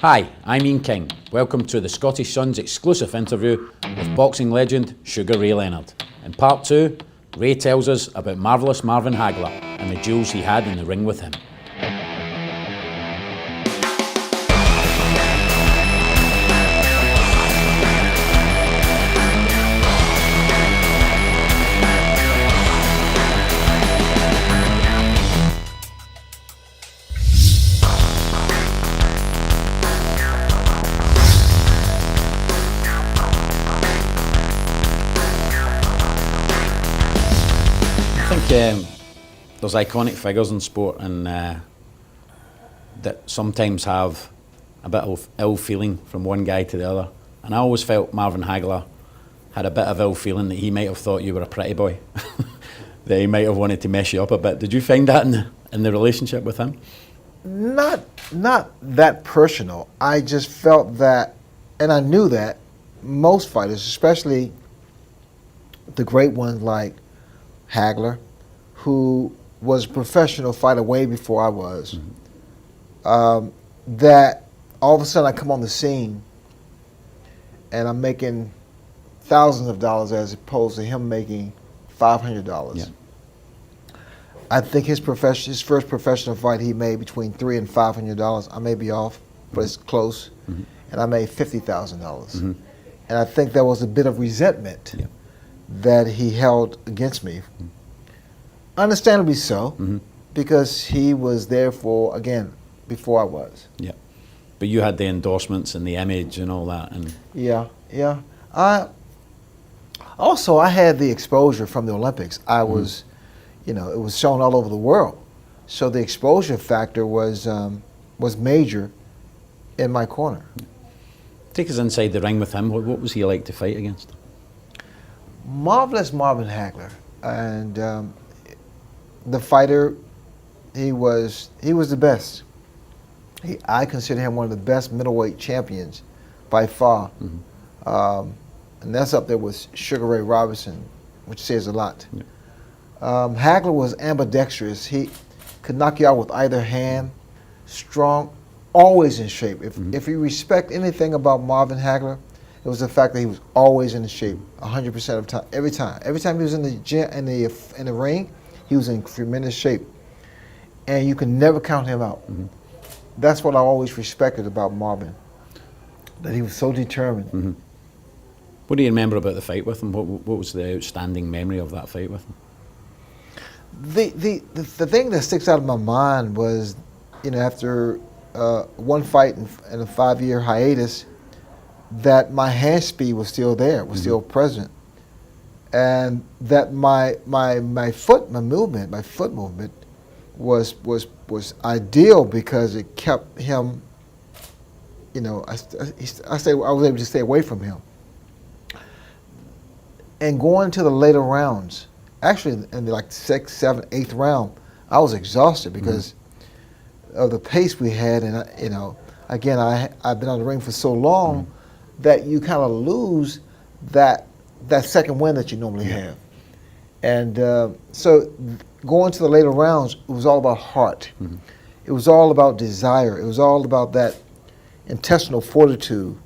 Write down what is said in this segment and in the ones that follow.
Hi, I'm Ian King. Welcome to the Scottish Sun's exclusive interview with boxing legend Sugar Ray Leonard. In part 2, Ray tells us about Marvelous Marvin Hagler and the duels he had in the ring with him. There's iconic figures in sport and that sometimes have a bit of ill feeling from one guy to the other, and I always felt Marvin Hagler had a bit of ill feeling, that he might have thought you were a pretty boy, that he might have wanted to mess you up a bit. Did you find that in the relationship with him? Not that personal. I just felt that, and I knew that most fighters, especially the great ones like Hagler, who was a professional fighter way before I was, that all of a sudden I come on the scene and I'm making thousands of dollars as opposed to him making $500. Yeah. I think his first professional fight he made between $300 and $500. I may be off, but it's close. And I made $50,000. And I think there was a bit of resentment that he held against me. Understandably so, because he was there for, again, before I was. Yeah. But you had the endorsements and the image and all that. And yeah. Also, I had the exposure from the Olympics. I was, it was shown all over the world. So the exposure factor was major in my corner. Take us inside the ring with him. What was he like to fight against? Marvelous Marvin Hagler. And the fighter, he was the best. I consider him one of the best middleweight champions by far. And that's up there with Sugar Ray Robinson, which says a lot. Hagler was ambidextrous. He could knock you out with either hand, strong, always in shape. If you respect anything about Marvin Hagler, it was the fact that he was always in shape, 100% of the time, every time. Every time he was in the gym, in the ring, he was in tremendous shape, and you can never count him out. That's what I always respected about Marvin, that he was so determined. What do you remember about the fight with him? What was the outstanding memory of that fight with him? The thing that sticks out of my mind was, after one fight in a 5-year hiatus, that my hand speed was still there, was still present. And that my foot movement was ideal, because it kept him, I was able to stay away from him. And going to the later rounds, actually in like 6th, 7th, 8th round, I was exhausted because of the pace we had. And again, I've been on the ring for so long that you kind of lose that second win that you normally have. And so going to the later rounds, it was all about heart. It was all about desire. It was all about that intestinal fortitude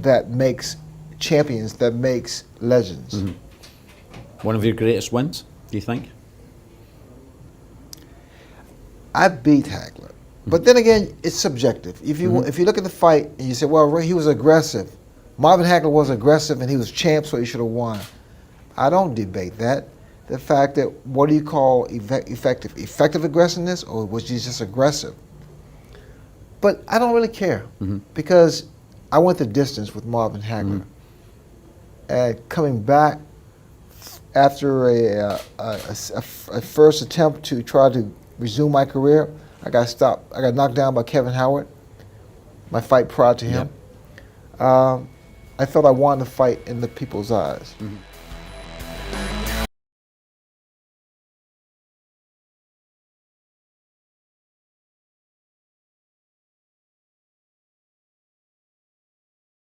that makes champions, that makes legends. One of your greatest wins, do you think? I beat Hagler. But then again, it's subjective. If you look at the fight and you say, well, he was aggressive. Marvin Hagler was aggressive and he was champ, so he should have won. I don't debate that. The fact that, what do you call effective? Effective aggressiveness, or was he just aggressive? But I don't really care, because I went the distance with Marvin Hagler. And coming back after a first attempt to try to resume my career, I got stopped. I got knocked down by Kevin Howard, my fight prior to him. I thought I won the fight in the people's eyes.